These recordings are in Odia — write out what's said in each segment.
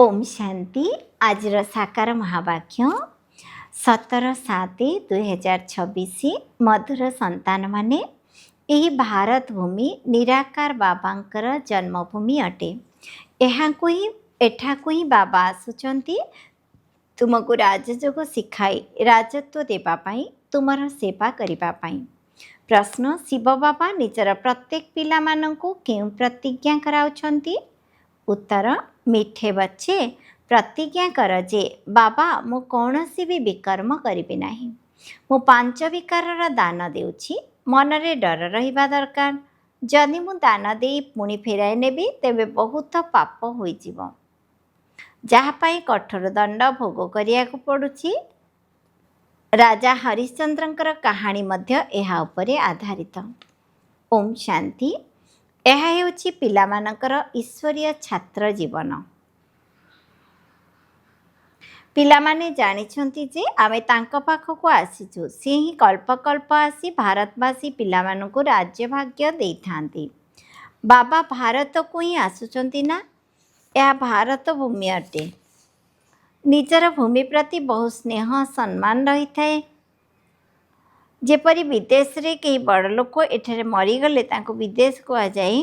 ओम शांति। आज साकार महावाक्य 17/7/2026 मधुर संतान माने यही भारत भूमि निराकार बाबांकर जन्मभूमि अटे। एठाकु ही बाबा आसुचंती तुमको राजयोग शिखाई राजत्व देवाई तुमर सेवा करने। प्रश्न, शिव बाबा निजर प्रत्येक पिला मानंकु केउ प्रतिज्ञा कराउछंती? उत्तर, मिठे बच्चे प्रतिज्ञा कर जे बाबा मु कौनसी भी विकर्म करिबि नाही। मु 5 विकारर दान देउछि। मनरे डर रहिबा दरकार। जदि मु दान देई पुणी फेराई नेबी तेबे बहुत पाप होइजिब, जहा पाई कठोर दंड भोग करियाकु पड़ुछि। राजा हरिश्चंद्रंकर कहानी मध्य एहा उपरे आधारित। ओम शांति। ଏହା ହେଉଛି ପିଲାମାନଙ୍କର ଈଶ୍ୱରୀୟ ଛାତ୍ର ଜୀବନ। ପିଲାମାନେ ଜାଣିଛନ୍ତି ଯେ ଆମେ ତାଙ୍କ ପାଖକୁ ଆସିଛୁ। ସେ ହିଁ କଳ୍ପକଳ୍ପ ଆସି ଭାରତବାସୀ ପିଲାମାନଙ୍କୁ ରାଜ୍ୟ ଭାଗ୍ୟ ଦେଇଥାନ୍ତି। ବାବା ଭାରତକୁ ହିଁ ଆସୁଛନ୍ତି ନା? ଏହା ଭାରତ ଭୂମି ଅଟେ। ନିଜର ଭୂମି ପ୍ରତି ବହୁ ସ୍ନେହ ସମ୍ମାନ ରହିଥାଏ। ଯେପରି ବିଦେଶରେ କେହି ବଡ଼ ଲୋକ ଏଠାରେ ମରିଗଲେ ତାଙ୍କୁ ବିଦେଶ କୁହାଯାଏ।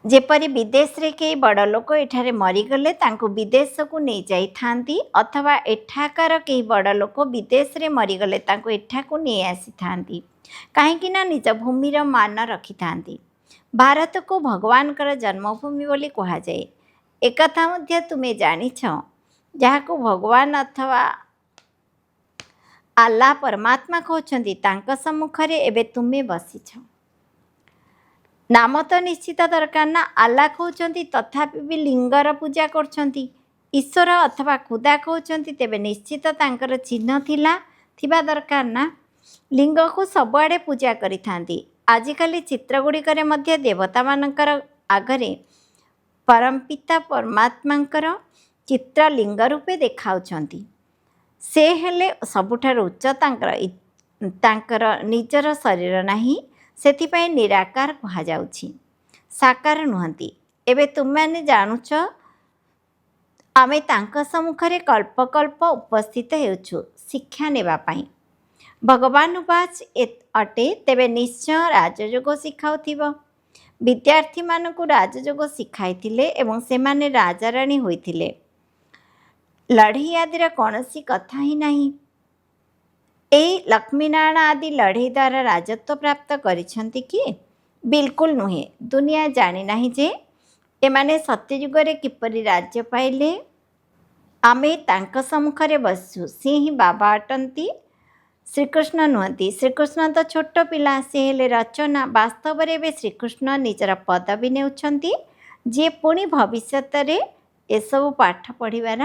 ଯେପରି ବିଦେଶରେ କେହି ବଡ଼ ଲୋକ ଏଠାରେ ମରିଗଲେ ତାଙ୍କୁ ବିଦେଶକୁ ନେଇଯାଇଥାନ୍ତି, ଅଥବା ଏଠାକାର କେହି ବଡ଼ ଲୋକ ବିଦେଶରେ ମରିଗଲେ ତାଙ୍କୁ ଏଠାକୁ ନେଇ ଆସିଥାନ୍ତି, କାହିଁକି ନା ନିଜ ଭୂମିର ମାନ ରଖିଥାନ୍ତି। ଭାରତକୁ ଭଗବାନଙ୍କର ଜନ୍ମଭୂମି ବୋଲି କୁହାଯାଏ। ଏକଥା ମଧ୍ୟ ତୁମେ ଜାଣିଛ, ଯାହାକୁ ଭଗବାନ ଅଥବା ଆଲ୍ଲାହ ପରମାତ୍ମା କହୁଛନ୍ତି, ତାଙ୍କ ସମ୍ମୁଖରେ ଏବେ ତୁମେ ବସିଛ। ନାମ ତ ନିଶ୍ଚିତ ଦରକାର ନା। ଆଲ୍ଲାହ କହୁଛନ୍ତି, ତଥାପି ବି ଲିଙ୍ଗର ପୂଜା କରୁଛନ୍ତି। ଈଶ୍ୱର ଅଥବା ଖୁଦା କହୁଛନ୍ତି, ତେବେ ନିଶ୍ଚିତ ତାଙ୍କର ଚିହ୍ନ ଥିବା ଦରକାର ନା। ଲିଙ୍ଗକୁ ସବୁଆଡ଼େ ପୂଜା କରିଥାନ୍ତି। ଆଜିକାଲି ଚିତ୍ରଗୁଡ଼ିକରେ ମଧ୍ୟ ଦେବତାମାନଙ୍କର ଆଗରେ ପରମପିତା ପରମାତ୍ମାଙ୍କର ଚିତ୍ର ଲିଙ୍ଗ ରୂପେ ଦେଖାଉଛନ୍ତି। ସେ ହେଲେ ସବୁଠାରୁ ଉଚ୍ଚ। ତାଙ୍କର ନିଜର ଶରୀର ନାହିଁ, ସେଥିପାଇଁ ନିରାକାର କୁହାଯାଉଛି, ସାକାର ନୁହନ୍ତି। ଏବେ ତୁମେମାନେ ଜାଣୁଛ ଆମେ ତାଙ୍କ ସମ୍ମୁଖରେ କଳ୍ପକଳ୍ପ ଉପସ୍ଥିତ ହେଉଛୁ ଶିକ୍ଷା ନେବା ପାଇଁ। ଭଗବାନ ଉବାଚ ଅଟେ, ତେବେ ନିଶ୍ଚୟ ରାଜଯୋଗ ଶିଖାଉଥିବ। ବିଦ୍ୟାର୍ଥୀମାନଙ୍କୁ ରାଜଯୋଗ ଶିଖାଇଥିଲେ ଏବଂ ସେମାନେ ରାଜାରାଣୀ ହୋଇଥିଲେ। ଲଢ଼େଇ ଆଦିର କୌଣସି କଥା ହିଁ ନାହିଁ। ଏଇ ଲକ୍ଷ୍ମୀନାରାୟଣ ଆଦି ଲଢ଼େଇ ଦ୍ୱାରା ରାଜତ୍ୱ ପ୍ରାପ୍ତ କରିଛନ୍ତି କି? ବିଲକୁଲ ନୁହେଁ। ଦୁନିଆ ଜାଣିନାହିଁ ଯେ ଏମାନେ ସତ୍ୟଯୁଗରେ କିପରି ରାଜ୍ୟ ପାଇଲେ। ଆମେ ତାଙ୍କ ସମ୍ମୁଖରେ ବସିଛୁ। ସେ ହିଁ ବାବା ଅଟନ୍ତି, ଶ୍ରୀକୃଷ୍ଣ ନୁହନ୍ତି। ଶ୍ରୀକୃଷ୍ଣ ତ ଛୋଟ ପିଲା, ସେ ହେଲେ ରଚନା। ବାସ୍ତବରେ ଏବେ ଶ୍ରୀକୃଷ୍ଣ ନିଜର ପଦବୀ ନେଉଛନ୍ତି, ଯିଏ ପୁଣି ଭବିଷ୍ୟତରେ ଏସବୁ ପାଠ ପଢ଼ିବାର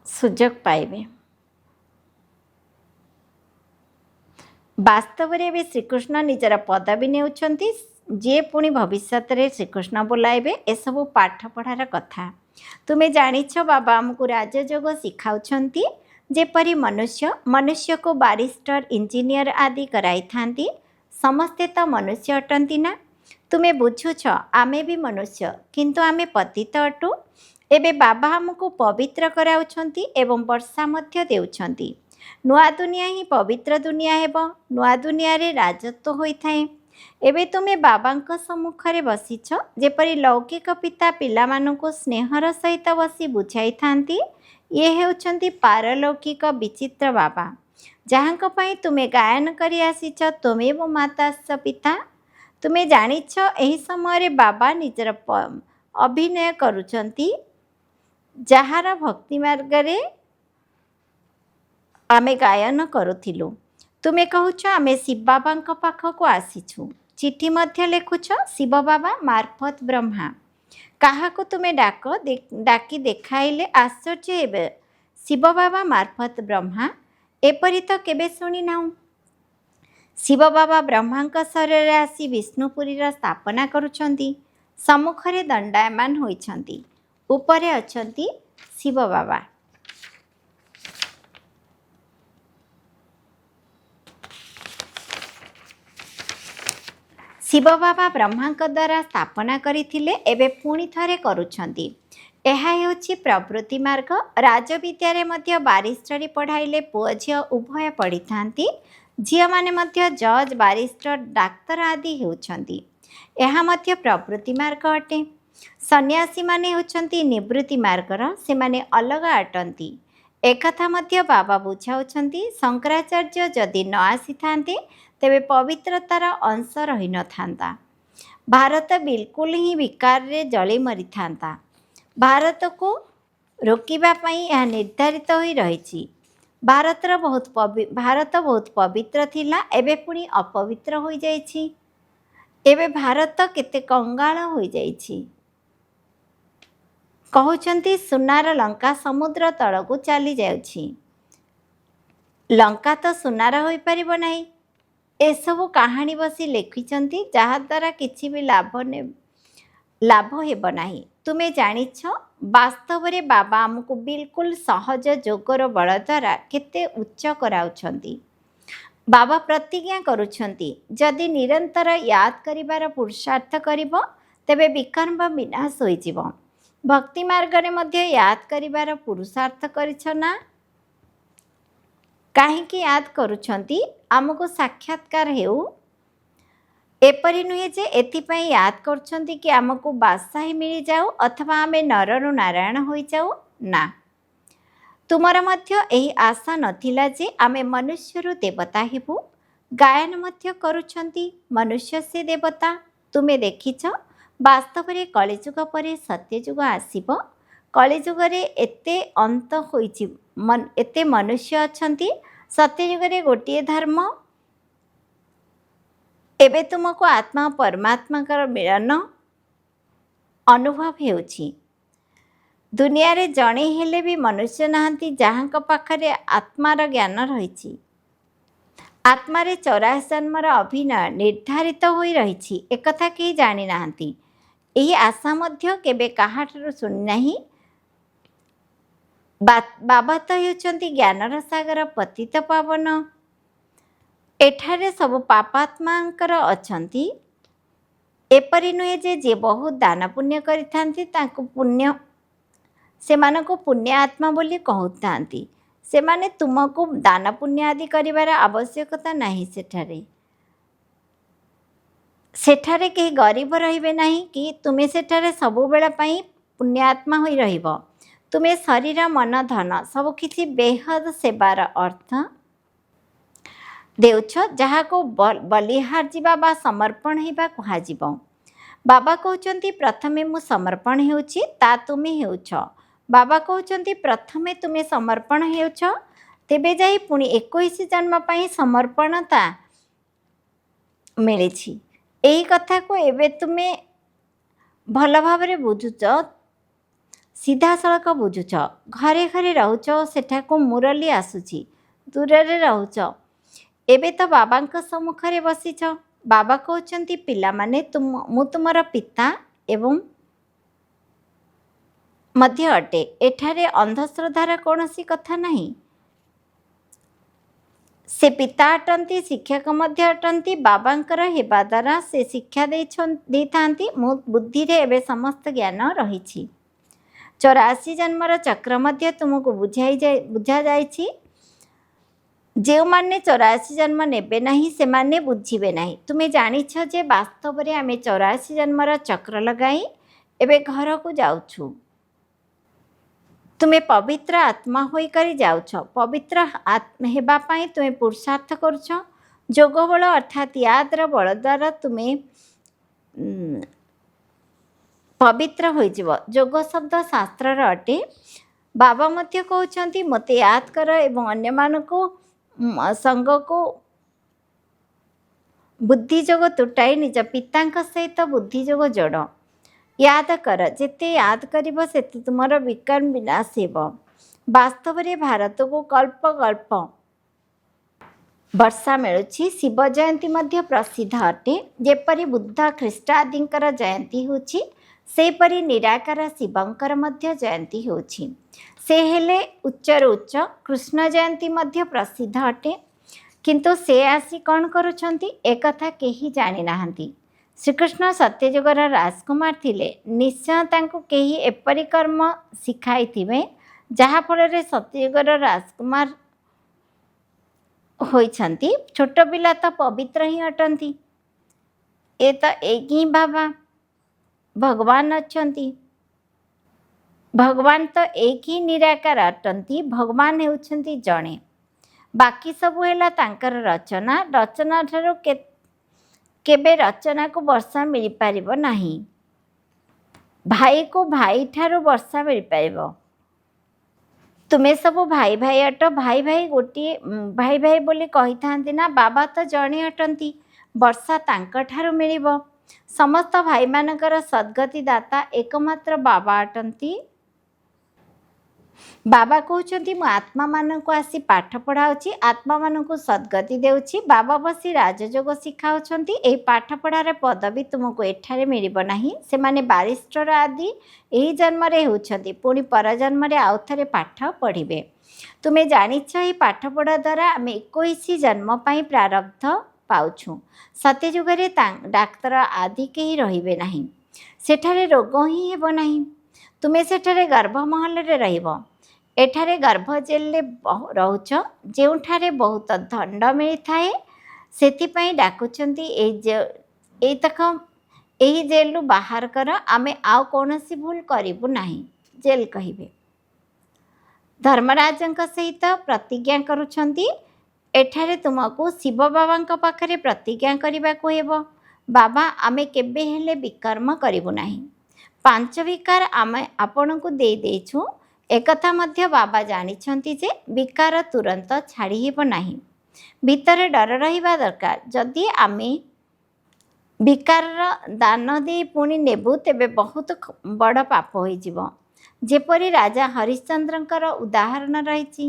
ସୁଯୋଗ ପାଇବେ। ବାସ୍ତବରେ ଏବେ ଶ୍ରୀକୃଷ୍ଣ ନିଜର ପଦବୀ ନେଉଛନ୍ତି, ଯିଏ ପୁଣି ଭବିଷ୍ୟତରେ ଶ୍ରୀକୃଷ୍ଣ ବୋଲାଇବେ। ଏସବୁ ପାଠ ପଢ଼ାର କଥା। ତୁମେ ଜାଣିଛ ବାବା ଆମକୁ ରାଜଯୋଗ ଶିଖାଉଛନ୍ତି। ଯେପରି ମନୁଷ୍ୟକୁ ବାରିଷ୍ଟର, ଇଞ୍ଜିନିୟର ଆଦି କରାଇଥାନ୍ତି। ସମସ୍ତେ ତ ମନୁଷ୍ୟ ଅଟନ୍ତି ନା। ତୁମେ ବୁଝୁଛ ଆମେ ବି ମନୁଷ୍ୟ, କିନ୍ତୁ ଆମେ ପତିତ ଅଟୁ। ଏବେ ବାବା ଆମକୁ ପବିତ୍ର କରାଉଛନ୍ତି ଏବଂ ବର୍ଷା ମଧ୍ୟ ଦେଉଛନ୍ତି। ନୂଆ ଦୁନିଆ ହିଁ ପବିତ୍ର ଦୁନିଆ ହେବ। ନୂଆ ଦୁନିଆରେ ରାଜତ୍ୱ ହୋଇଥାଏ। ଏବେ ତୁମେ ବାବାଙ୍କ ସମ୍ମୁଖରେ ବସିଛ। ଯେପରି ଲୌକିକ ପିତା ପିଲାମାନଙ୍କୁ ସ୍ନେହର ସହିତ ବସି ବୁଝାଇଥାନ୍ତି, ଇଏ ହେଉଛନ୍ତି ପାରଲୌକିକ ବିଚିତ୍ର ବାବା, ଯାହାଙ୍କ ପାଇଁ ତୁମେ ଗାୟନ କରି ଆସିଛ। ତୁମେ ମୋ ମାତାସ୍ୟ ପିତା। ତୁମେ ଜାଣିଛ ଏହି ସମୟରେ ବାବା ନିଜର ଅଭିନୟ କରୁଛନ୍ତି, ଯାହାର ଭକ୍ତି ମାର୍ଗରେ ଆମେ ଗାୟନ କରୁଥିଲୁ। ତୁମେ କହୁଛ ଆମେ ଶିବ ବାବାଙ୍କ ପାଖକୁ ଆସିଛୁ। ଚିଠି ମଧ୍ୟ ଲେଖୁଛ ଶିବ ବାବା ମାର୍ଫତ ବ୍ରହ୍ମା। କାହାକୁ ତୁମେ ଡାକି ଦେଖାଇଲେ ଆଶ୍ଚର୍ଯ୍ୟ ହେବେ। ଶିବ ବାବା ମାର୍ଫତ ବ୍ରହ୍ମା, ଏପରି ତ କେବେ ଶୁଣିନାହୁଁ। ଶିବ ବାବା ବ୍ରହ୍ମାଙ୍କ ଶରୀରରେ ଆସି ବିଷ୍ଣୁପୁରୀର ସ୍ଥାପନା କରୁଛନ୍ତି। ସମ୍ମୁଖରେ ଦଣ୍ଡାୟମାନ ହୋଇଛନ୍ତି। ଉପରେ ଅଛନ୍ତି ଶିବ ବାବା। ଶିବ ବାବା ବ୍ରହ୍ମାଙ୍କ ଦ୍ୱାରା ସ୍ଥାପନା କରିଥିଲେ, ଏବେ ପୁଣି ଥରେ କରୁଛନ୍ତି। ଏହା ହେଉଛି ପ୍ରବୃତ୍ତି ମାର୍ଗ। ରାଜବିଦ୍ୟାରେ ମଧ୍ୟ ବାରିଷ୍ଟରୀ ପଢ଼ାଇଲେ ପୁଅ ଝିଅ ଉଭୟ ପଢ଼ିଥାନ୍ତି। ଝିଅମାନେ ମଧ୍ୟ ଜଜ୍, ବାରିଷ୍ଟର, ଡାକ୍ତର ଆଦି ହେଉଛନ୍ତି। ଏହା ମଧ୍ୟ ପ୍ରବୃତ୍ତି ମାର୍ଗ ଅଟେ। ସନ୍ନ୍ୟାସୀମାନେ ହେଉଛନ୍ତି ନିବୃତ୍ତି ମାର୍ଗର, ସେମାନେ ଅଲଗା ଅଟନ୍ତି। ଏକଥା ମଧ୍ୟ ବାବା ବୁଝାଉଛନ୍ତି। ଶଙ୍କରାଚାର୍ଯ୍ୟ ଯଦି ନ ଆସିଥାନ୍ତେ ତେବେ ପବିତ୍ରତାର ଅଂଶ ରହିନଥାନ୍ତା। ଭାରତ ବିଲକୁଲ ହିଁ ବିକାରରେ ଜଳି ମରିଥାନ୍ତା। ଭାରତକୁ ରୋକିବା ପାଇଁ ଏହା ନିର୍ଦ୍ଧାରିତ ହୋଇ ରହିଛି। ଭାରତ ବହୁତ ପବିତ୍ର ଥିଲା, ଏବେ ପୁଣି ଅପବିତ୍ର ହୋଇଯାଇଛି। ଏବେ ଭାରତ କେତେ କଙ୍ଗାଳ ହୋଇଯାଇଛି। କହୁଛନ୍ତି ସୁନାର ଲଙ୍କା ସମୁଦ୍ର ତଳକୁ ଚାଲି ଯାଉଛି। ଲଙ୍କା ତ ସୁନାର ହୋଇପାରିବ ନାହିଁ। ଏସବୁ କାହାଣୀ ବସି ଲେଖିଛନ୍ତି, ଯାହାଦ୍ୱାରା କିଛି ବି ଲାଭ ହେବ ନାହିଁ। ତୁମେ ଜାଣିଛ, ବାସ୍ତବରେ ବାବା ଆମକୁ ବିଲକୁଲ ସହଜ ଯୋଗର ବଳ ଦ୍ୱାରା କେତେ ଉଚ୍ଚ କରାଉଛନ୍ତି। ବାବା ପ୍ରତିଜ୍ଞା କରୁଛନ୍ତି, ଯଦି ନିରନ୍ତର ୟାଦ କରିବାର ପୁରୁଷାର୍ଥ କରିବ ତେବେ ବିକର୍ମ ବିନାଶ ହୋଇଯିବ। ଭକ୍ତି ମାର୍ଗରେ ମଧ୍ୟ ୟାଦ କରିବାର ପୁରୁଷାର୍ଥ କରିଛ ନା? କାହିଁକି ୟାଦ କରୁଛନ୍ତି? ଆମକୁ ସାକ୍ଷାତକାର ହେଉ। ଏପରି ନୁହେଁ ଯେ ଏଥିପାଇଁ ୟାଦ କରୁଛନ୍ତି କି ଆମକୁ ବାଦଶାହୀ ମିଳିଯାଉ ଅଥବା ଆମେ ନରରୁ ନାରାୟଣ ହୋଇଯାଉ। ନା, ତୁମର ମଧ୍ୟ ଏହି ଆଶା ନଥିଲା ଯେ ଆମେ ମନୁଷ୍ୟରୁ ଦେବତା ହେବୁ। ଗାୟନ ମଧ୍ୟ କରୁଛନ୍ତି, ମନୁଷ୍ୟ ସେ ଦେବତା। ତୁମେ ଦେଖିଛ, ବାସ୍ତବରେ କଳିଯୁଗ ପରେ ସତ୍ୟଯୁଗ ଆସିବ। କଳିଯୁଗରେ ଏତେ ଅନ୍ତ ହୋଇଛି, ଏତେ ମନୁଷ୍ୟ ଅଛନ୍ତି। ସତ୍ୟଯୁଗରେ ଗୋଟିଏ ଧର୍ମ। ଏବେ ତୁମକୁ ଆତ୍ମା ଓ ପରମାତ୍ମାଙ୍କର ମିଳନ ଅନୁଭବ ହେଉଛି। ଦୁନିଆରେ ଜଣେ ହେଲେ ବି ମନୁଷ୍ୟ ନାହାନ୍ତି ଯାହାଙ୍କ ପାଖରେ ଆତ୍ମାର ଜ୍ଞାନ ରହିଛି। ଆତ୍ମାରେ 84 ଜନ୍ମର ଅଭିନୟ ନିର୍ଦ୍ଧାରିତ ହୋଇ ରହିଛି, ଏକଥା କେହି ଜାଣିନାହାନ୍ତି। ଏହି ଆଶା ମଧ୍ୟ କେବେ କାହାଠାରୁ ଶୁଣିନାହିଁ। ବାବା ତ ହେଉଛନ୍ତି ଜ୍ଞାନର ସାଗର, ପତିତ ପାବନ। ଏଠାରେ ସବୁ ପାପାତ୍ମାଙ୍କର ଅଛନ୍ତି। ଏପରି ନୁହେଁ ଯେ ଯିଏ ବହୁତ ଦାନ ପୁଣ୍ୟ କରିଥାନ୍ତି ସେମାନଙ୍କୁ ପୁଣ୍ୟ ଆତ୍ମା ବୋଲି କହୁଥାନ୍ତି। ସେମାନେ ତୁମକୁ ଦାନ ପୁଣ୍ୟ ଆଦି କରିବାର ଆବଶ୍ୟକତା ନାହିଁ। ସେଠାରେ କେହି ଗରିବ ରହିବେ ନାହିଁ କି ତୁମେ ସେଠାରେ ସବୁବେଳ ପାଇଁ ପୁଣ୍ୟାତ୍ମା ହୋଇ ରହିବ। ତୁମେ ଶରୀର, ମନ, ଧନ ସବୁକିଛି ବେହଦ ସେବାର ଅର୍ଥ ଦେଉଛ, ଯାହାକୁ ବଲିହାର୍ଜିବା ବା ସମର୍ପଣ ହେବା କୁହାଯିବ। ବାବା କହୁଛନ୍ତି ପ୍ରଥମେ ମୁଁ ସମର୍ପଣ ହେଉଛି, ତା ତୁମେ ହେଉଛ। ବାବା କହୁଛନ୍ତି ପ୍ରଥମେ ତୁମେ ସମର୍ପଣ ହେଉଛ, ତେବେ ଯାଇ ପୁଣି 21 ଜନ୍ମ ପାଇଁ ସମର୍ପଣତା ମିଳିଛି। ଏହି କଥାକୁ ଏବେ ତୁମେ ଭଲ ଭାବରେ ବୁଝୁଛ, ସିଧାସଳଖ ବୁଝୁଛ। ଘରେ ଘରେ ରହୁଛ ଓ ସେଠାକୁ ମୁରଲି ଆସୁଛି। ଦୂରରେ ରହୁଛ, ଏବେ ତ ବାବାଙ୍କ ସମ୍ମୁଖରେ ବସିଛ। ବାବା କହୁଛନ୍ତି ପିଲାମାନେ, ମୁଁ ତୁମର ପିତା ଏବଂ ମଧ୍ୟ ଅଟେ। ଏଠାରେ ଅନ୍ଧଶ୍ରଦ୍ଧାର କୌଣସି କଥା ନାହିଁ। ସେ ପିତା ଅଟନ୍ତି, ଶିକ୍ଷକ ମଧ୍ୟ ଅଟନ୍ତି। ବାବାଙ୍କର ହେବା ଦ୍ୱାରା ସେ ଶିକ୍ଷା ଦେଇଥାନ୍ତି। ମୋ ବୁଦ୍ଧିରେ ଏବେ ସମସ୍ତ ଜ୍ଞାନ ରହିଛି। 84 ଜନ୍ମର ଚକ୍ର ମଧ୍ୟ ତୁମକୁ ବୁଝାଯାଇଛି। ଯେଉଁମାନେ 84 ଜନ୍ମ ନେବେ ନାହିଁ ସେମାନେ ବୁଝିବେ ନାହିଁ। ତୁମେ ଜାଣିଛ ଯେ ବାସ୍ତବରେ ଆମେ 84 ଜନ୍ମର ଚକ୍ର ଲଗାଇ ଏବେ ଘରକୁ ଯାଉଛୁ। ତୁମେ ପବିତ୍ର ଆତ୍ମା ହୋଇକରି ଯାଉଛ। ପବିତ୍ର ହେବା ପାଇଁ ତୁମେ ପୁରୁଷାର୍ଥ କରୁଛ। ଯୋଗ ବଳ ଅର୍ଥାତ୍ ୟାଦର ବଳ ଦ୍ୱାରା ତୁମେ ପବିତ୍ର ହୋଇଯିବ। ଯୋଗ ଶବ୍ଦ ଶାସ୍ତ୍ରର ଅଟେ। ବାବା ମଧ୍ୟ କହୁଛନ୍ତି ମୋତେ ୟାଦ କର ଏବଂ ଅନ୍ୟମାନଙ୍କୁ ସଙ୍ଗକୁ ବୁଦ୍ଧିଯୋଗ ତୁଟାଇ ନିଜ ପିତାଙ୍କ ସହିତ ବୁଦ୍ଧିଯୋଗ ଯୋଡ଼। ୟାଦ କର, ଯେତେ ୟାଦ କରିବ ସେତେ ତୁମର ବିକର୍ମ ବିନାଶ ହେବ। ବାସ୍ତବରେ ଭାରତକୁ କଳ୍ପ କଳ୍ପ ବର୍ଷା ମିଳୁଛି। ଶିବ ଜୟନ୍ତୀ ମଧ୍ୟ ପ୍ରସିଦ୍ଧ ଅଟେ। ଯେପରି ବୁଦ୍ଧ, ଖ୍ରୀଷ୍ଟ ଆଦିଙ୍କର ଜୟନ୍ତୀ ହେଉଛି, ସେହିପରି ନିରାକାର ଶିବଙ୍କର ମଧ୍ୟ ଜୟନ୍ତୀ ହେଉଛି। ସେ ହେଲେ ଉଚ୍ଚରୁ ଉଚ୍ଚ। କୃଷ୍ଣ ଜୟନ୍ତୀ ମଧ୍ୟ ପ୍ରସିଦ୍ଧ ଅଟେ, କିନ୍ତୁ ସେ ଆସି କ'ଣ କରୁଛନ୍ତି ଏକଥା କେହି ଜାଣିନାହାନ୍ତି। ଶ୍ରୀକୃଷ୍ଣ ସତ୍ୟଯୁଗର ରାଜକୁମାର ଥିଲେ। ନିଶ୍ଚୟ ତାଙ୍କୁ କେହି ଏପରି କର୍ମ ଶିଖାଇଥିବେ ଯାହାଫଳରେ ସତ୍ୟଯୁଗର ରାଜକୁମାର ହୋଇଛନ୍ତି। ଛୋଟ ପିଲା ତ ପବିତ୍ର ହିଁ ଅଟନ୍ତି। ଏ ତ ଏକି ହିଁ ବାବା ଭଗବାନ ଅଛନ୍ତି। ଭଗବାନ ତ ଏକ ହିଁ ନିରାକାର ଅଟନ୍ତି। ଭଗବାନ ହେଉଛନ୍ତି ଜଣେ, ବାକି ସବୁ ହେଲା ତାଙ୍କର ରଚନା। ରଚନା ଠାରୁ କେବେ ରଚନାକୁ ବର୍ଷା ମିଳିପାରିବ ନାହିଁ। ଭାଇକୁ ଭାଇ ଠାରୁ ବର୍ଷା ମିଳିପାରିବ। ତୁମେ ସବୁ ଭାଇ ଭାଇ ଅଟ। ଭାଇ ଭାଇ ଗୋଟିଏ ଭାଇ ଭାଇ ବୋଲି କହିଥାନ୍ତି ନା। ବାବା ତ ଜଣେ ଅଟନ୍ତି। ବର୍ଷା ତାଙ୍କଠାରୁ ମିଳିବ। ସମସ୍ତ ଭାଇମାନଙ୍କର ସଦ୍ଗତି ଦାତା ଏକମାତ୍ର ବାବା ଅଟନ୍ତି। ବାବା କହୁଛନ୍ତି ମୁଁ ଆତ୍ମାମାନଙ୍କୁ ଆସି ପାଠ ପଢ଼ାଉଛି, ଆତ୍ମାମାନଙ୍କୁ ସଦ୍ଗତି ଦେଉଛି। ବାବା ବସି ରାଜଯୋଗ ଶିଖାଉଛନ୍ତି। ଏହି ପାଠପଢ଼ାର ପଦବୀ ତୁମକୁ ଏଠାରେ ମିଳିବ ନାହିଁ। ସେମାନେ ବାରିଷ୍ଟର ଆଦି ଏହି ଜନ୍ମରେ ହେଉଛନ୍ତି, ପୁଣି ପରଜନ୍ମରେ ଆଉ ଥରେ ପାଠ ପଢ଼ିବେ। ତୁମେ ଜାଣିଛ ଏହି ପାଠପଢ଼ା ଦ୍ୱାରା ଆମେ 21 ଜନ୍ମ ପାଇଁ ପ୍ରାରବ୍ଧ ପାଉଛୁ। ସତ୍ୟଯୁଗରେ ଡାକ୍ତର ଆଦି କେହି ରହିବେ ନାହିଁ। ସେଠାରେ ରୋଗ ହିଁ ହେବ ନାହିଁ। ତୁମେ ସେଠାରେ ଗର୍ଭମହଲରେ ରହିବ। ଏଠାରେ ଗର୍ଭ ଜେଲରେ ରହୁଛ, ଯେଉଁଠାରେ ବହୁତ ଦଣ୍ଡ ମିଳିଥାଏ। ସେଥିପାଇଁ ଡାକୁଛନ୍ତି ଏହି ଜେଲରୁ ବାହାର କର। ଆମେ ଆଉ କୌଣସି ଭୁଲ କରିବୁ ନାହିଁ। ଜେଲ କହିବେ। ଧର୍ମରାଜଙ୍କ ସହିତ ପ୍ରତିଜ୍ଞା କରୁଛନ୍ତି। ଏଠାରେ ତୁମକୁ ଶିବ ବାବାଙ୍କ ପାଖରେ ପ୍ରତିଜ୍ଞା କରିବାକୁ ହେବ। ବାବା ଆମେ କେବେ ହେଲେ ବିକର୍ମ କରିବୁ ନାହିଁ। 5 ବିକାର ଆମେ ଆପଣଙ୍କୁ ଦେଇଛୁ। ଏକଥା ମଧ୍ୟ ବାବା ଜାଣିଛନ୍ତି ଯେ ବିକାର ତୁରନ୍ତ ଛାଡ଼ି ହେବ ନାହିଁ। ଭିତରେ ଡର ରହିବା ଦରକାର। ଯଦି ଆମେ ବିକାରର ଦାନ ଦେଇ ପୁଣି ନେବୁ ତେବେ ବହୁତ ବଡ଼ ପାପ ହୋଇଯିବ। ଯେପରି ରାଜା ହରିଶ୍ଚନ୍ଦ୍ରଙ୍କର ଉଦାହରଣ ରହିଛି।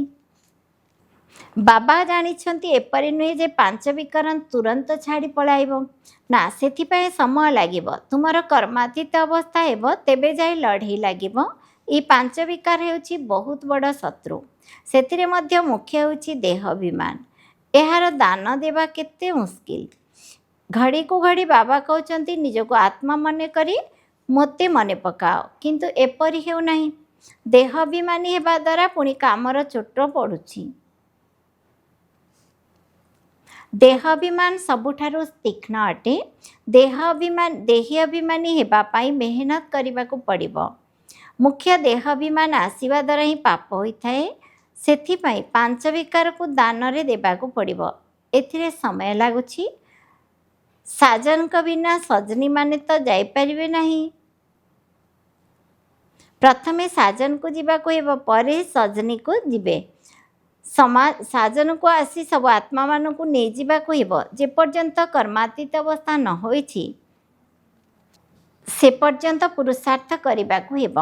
ବାବା ଜାଣିଛନ୍ତି ଏପରି ନୁହେଁ ଯେ 5 ବିକାର ତୁରନ୍ତ ଛାଡ଼ି ପଳାଇବ ନା, ସେଥିପାଇଁ ସମୟ ଲାଗିବ। ତୁମର କର୍ମାତୀତ ଅବସ୍ଥା ହେବ, ତେବେ ଯାଇ ଲଢ଼େଇ ଲାଗିବ। ଏହି 5 ବିକାର ହେଉଛି ବହୁତ ବଡ଼ ଶତ୍ରୁ। ସେଥିରେ ମଧ୍ୟ ମୁଖ୍ୟ ହେଉଛି ଦେହାଭିମାନ। ଏହାର ଦାନ ଦେବା କେତେ ମୁସ୍କିଲ। ଘଡ଼ିକୁ ଘଡ଼ି ବାବା କହୁଛନ୍ତି ନିଜକୁ ଆତ୍ମା ମନେ କରି ମୋତେ ମନେ ପକାଅ, କିନ୍ତୁ ଏପରି ହେଉନାହିଁ। ଦେହାଭିମାନୀ ହେବା ଦ୍ୱାରା ପୁଣି କାମର ଚୋଟ ପଡ଼ୁଛି। ଦେହାଭିମାନ ସବୁଠାରୁ ତୀକ୍ଷ୍ଣ ଅଟେ। ଦେହୀ ଅଭିମାନୀ ହେବା ପାଇଁ ମେହନତ କରିବାକୁ ପଡ଼ିବ। ମୁଖ୍ୟ ଦେହାଭିମାନ ଆସିବା ଦ୍ୱାରା ହିଁ ପାପ ହୋଇଥାଏ। ସେଥିପାଇଁ 5 ବିକାରକୁ ଦାନରେ ଦେବାକୁ ପଡ଼ିବ। ଏଥିରେ ସମୟ ଲାଗୁଛି। ସାଜନଙ୍କ ବିନା ସଜନୀମାନେ ତ ଯାଇପାରିବେ ନାହିଁ। ପ୍ରଥମେ ସାଜନକୁ ଯିବାକୁ ହେବ, ପରେ ସଜନୀକୁ ଯିବେ। ସାଜନକୁ ଆସି ସବୁ ଆତ୍ମାମାନଙ୍କୁ ନେଇଯିବାକୁ ହେବ। ଯେପର୍ଯ୍ୟନ୍ତ କର୍ମାତୀତ ଅବସ୍ଥା ନ ହୋଇଛି ସେ ପର୍ଯ୍ୟନ୍ତ ପୁରୁଷାର୍ଥ କରିବାକୁ ହେବ।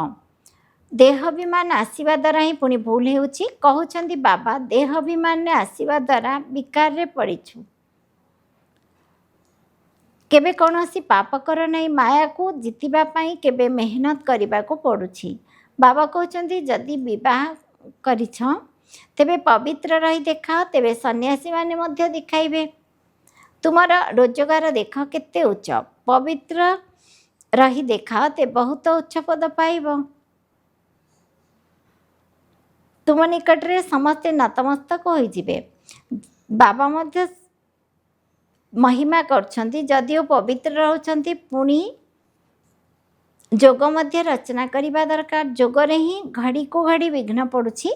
ଦେହାଭିମାନ ଆସିବା ଦ୍ୱାରା ହିଁ ପୁଣି ଭୁଲ ହେଉଛି। କହୁଛନ୍ତି ବାବା ଦେହାଭିମାନରେ ଆସିବା ଦ୍ୱାରା ବିକାରରେ ପଡ଼ିଛୁ। କେବେ କୌଣସି ପାପ କର ନାହିଁ। ମାୟାକୁ ଜିତିବା ପାଇଁ କେବେ ମେହନତ କରିବାକୁ ପଡ଼ୁଛି। ବାବା କହୁଛନ୍ତି ଯଦି ବିବାହ କରିଛ ତେବେ ପବିତ୍ର ରହି ଦେଖାଅ, ତେବେ ସନ୍ନ୍ୟାସୀମାନେ ମଧ୍ୟ ଦେଖାଇବେ। ତୁମର ରୋଜଗାର ଦେଖ କେତେ ଉଚ୍ଚ। ପବିତ୍ର ରହି ଦେଖାଅ, ତେବେ ବହୁତ ଉଚ୍ଚ ପଦ ପାଇବ। ତୁମ ନିକଟରେ ସମସ୍ତେ ନତମସ୍ତକ ହୋଇଯିବେ। ବାବା ମଧ୍ୟ ମହିମା କରୁଛନ୍ତି। ଯଦିଓ ପବିତ୍ର ରହୁଛନ୍ତି, ପୁଣି ଯୋଗ ମଧ୍ୟ ରଚନା କରିବା ଦରକାର। ଯୋଗରେ ହିଁ ଘଡ଼ିକୁ ଘଡ଼ି ବିଘ୍ନ ପଡ଼ୁଛି।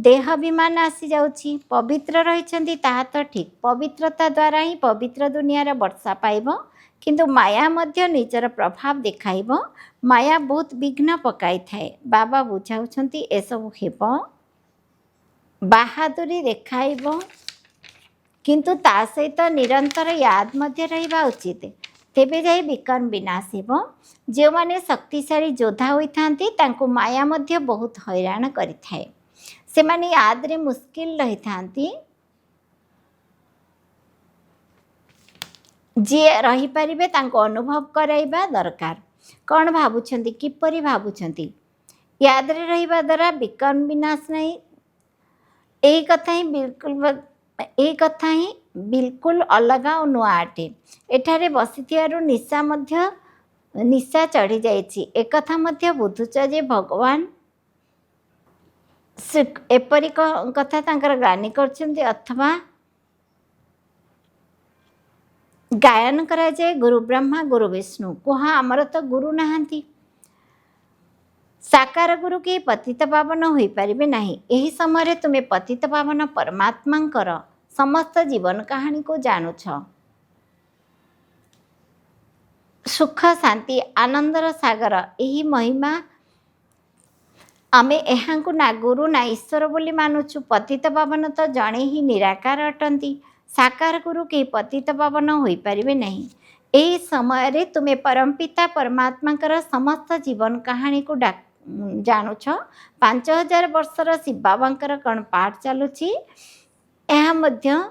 ଦେହାଭିମାନ ଆସିଯାଉଛି। ପବିତ୍ର ରହିଛନ୍ତି ତାହା ତ ଠିକ୍। ପବିତ୍ରତା ଦ୍ୱାରା ହିଁ ପବିତ୍ର ଦୁନିଆର ବର୍ଷା ପାଇବ। କିନ୍ତୁ ମାୟା ମଧ୍ୟ ନିଜର ପ୍ରଭାବ ଦେଖାଇବ। ମାୟା ବହୁତ ବିଘ୍ନ ପକାଇଥାଏ। ବାବା ବୁଝାଉଛନ୍ତି ଏସବୁ ହେବ। ବାହାଦୁରୀ ଦେଖାଇବ, କିନ୍ତୁ ତା ସହିତ ନିରନ୍ତର ୟାଦ ମଧ୍ୟ ରହିବା ଉଚିତ। ତେବେ ଯାଇ ବିକର୍ମ ବିନାଶ ହେବ। ଯେଉଁମାନେ ଶକ୍ତିଶାଳୀ ଯୋଦ୍ଧା ହୋଇଥାନ୍ତି ତାଙ୍କୁ ମାୟା ମଧ୍ୟ ବହୁତ ହଇରାଣ କରିଥାଏ। ସେମାନେ ୟାଦରେ ମୁସ୍କିଲ ରହିଥାନ୍ତି। ଯିଏ ରହିପାରିବେ ତାଙ୍କୁ ଅନୁଭବ କରାଇବା ଦରକାର। କ'ଣ ଭାବୁଛନ୍ତି, କିପରି ଭାବୁଛନ୍ତି? ୟାଦରେ ରହିବା ଦ୍ୱାରା ବିକର୍ମ ବିନାଶ ନାହିଁ। ଏହି କଥା ହିଁ ବିଲକୁଲ ए कथा ही बिल्कुल अलग और नुआ अटे। एठारे बसिथिबारु निशा मध्य निशा चढ़ी जाइछि। एक कथा मध्य बुझुछ जे भगवान एपरी कथा तांकर ग्लानि करछन्ति अथवा गायन करा जाए गुरु ब्रह्मा गुरु विष्णु कुहा आमर तो गुरु नहांती। साकार गुरु के पतित पावन होई परिबे नाही। एही समय तुम्हें पतित पावन परमात्मांकर समस्त जीवन कहानी को जानुछ। सुख शांति आनंदर सागर यही महिमा आमे एहांकु ना गुरु ना ईश्वर बोली मानुछु। पतित पावन तो जणे ही निराकार अटंती। साकार गुरु के पतित पावन होई परिबे नहीं। एही समय रे तुम्हें परमपिता परमात्माकर समस्त जीवन कहानी को जानुछ। 5000 वर्षर शिव बाबांकर कण पाठ चलुछि। एहा मध्य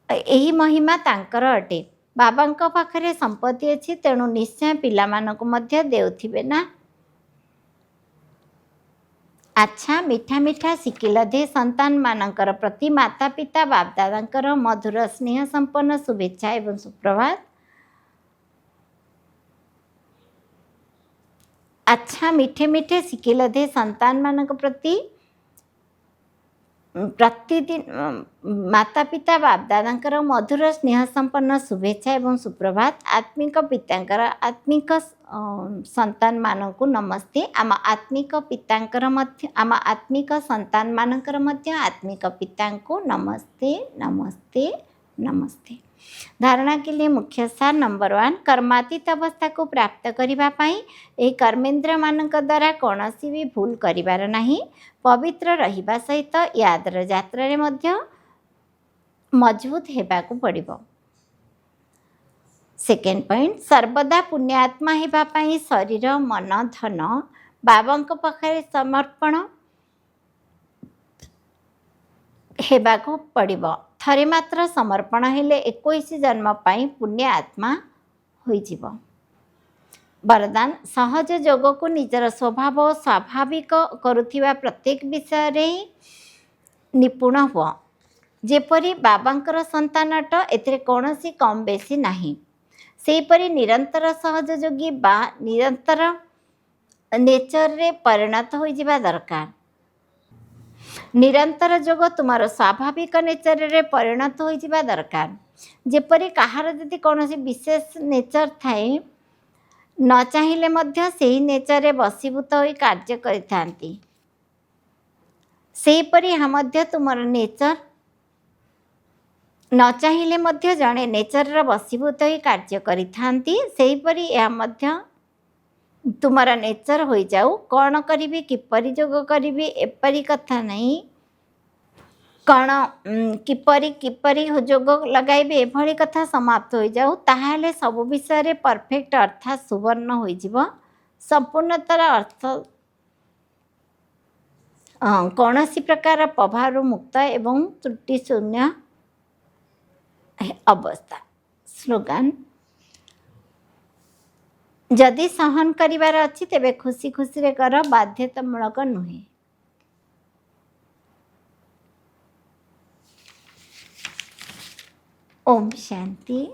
एही महिमा तांकर अटे। बाबांक पाखरे संपत्ति अछि तेणु निश्चय पिलामानकु मध्य देउथिबे ना। अच्छा मीठा मीठा शिकिल दे संतान मानकर प्रति माता पिता बाप दादांकर मधुर स्नेह संपन्न शुभेच्छा एवं सुप्रभात। अच्छा मीठे मीठे शिकिल दे संतान मानक प्रति प्रतिदिन माता पिता बाप दादांकर मधुर स्नेह संपन्न शुभेच्छा एवं सुप्रभात। आत्मिक पितांकर आत्मिक संतान मानकु नमस्ते। आम आत्मिक पितांकर मध्य आम आत्मिक संतान मानकर मध्य आत्मिक पितांको नमस्ते नमस्ते नमस्ते। धारणा के लिए मुख्य सार नंबर 1 कर्मातीत अवस्था को प्राप्त करने पाई कर्मेन्द्र मानक द्वारा कौन सी भी भूल करिबार नहीं। पवित्र रहिबा सहित यादर यात्रा रे मध्य मजबूत हेबाकु पड़िबो। सेकेंड पॉइंट सर्वदा पुण्यात्मा हेबा पाई शरीर मन धन बाबांक पाखरे समर्पण हेबाकु पड़िबो। थरे मात्र समर्पण हेले 21 जन्म पाई पुण्य आत्मा होई जीवो। वरदान सहज योग को निजर स्वभाव स्वाभाविक करुथिबा प्रत्येक विषय रे निपुण हुआ। जेपरी बाबांकर संतानट एथिरे कौनसी कम बेसी नाही। सेपरी निरंतर सहज योगी बा निरंतर नेचर रे परिणत होई जिबा दरकार। निरंतर जोग तुमार स्वाभाविक नेचर रे परिणत होई जिबा दरकार। जेपरी कहार जदि कौनसी विशेष नेचर थाए न चाहिए मध्य सेही नेचर रे बसीभूत होई कार्य करिथांती। सेहीपरि यहाँ मध्य तुमार नेचर न चाहिए मध्य जड़े नेचर रे बसीभूत होई कार्य करिथांती। सेहीपरि यहाँ मध्य तुमार नेचर हो जाऊ। कौन करी किपरि जोग करी एपरी कथा नहीं। कौन किपरि किपरि जोग लगाइबे एभली कथा समाप्त हो जाऊ। ताहाले सब विषय रे परफेक्ट अर्थात सुवर्ण हो जिवो। संपूर्णतर अर्थ कौन सी प्रकार प्रभाव मुक्त एवं त्रुटि शून्य अवस्था। स्लोगान जदि सहन करिवार अछि तेबे खुशी खुशी रे कर बाध्यतामूलक नुहे। ओम शांति।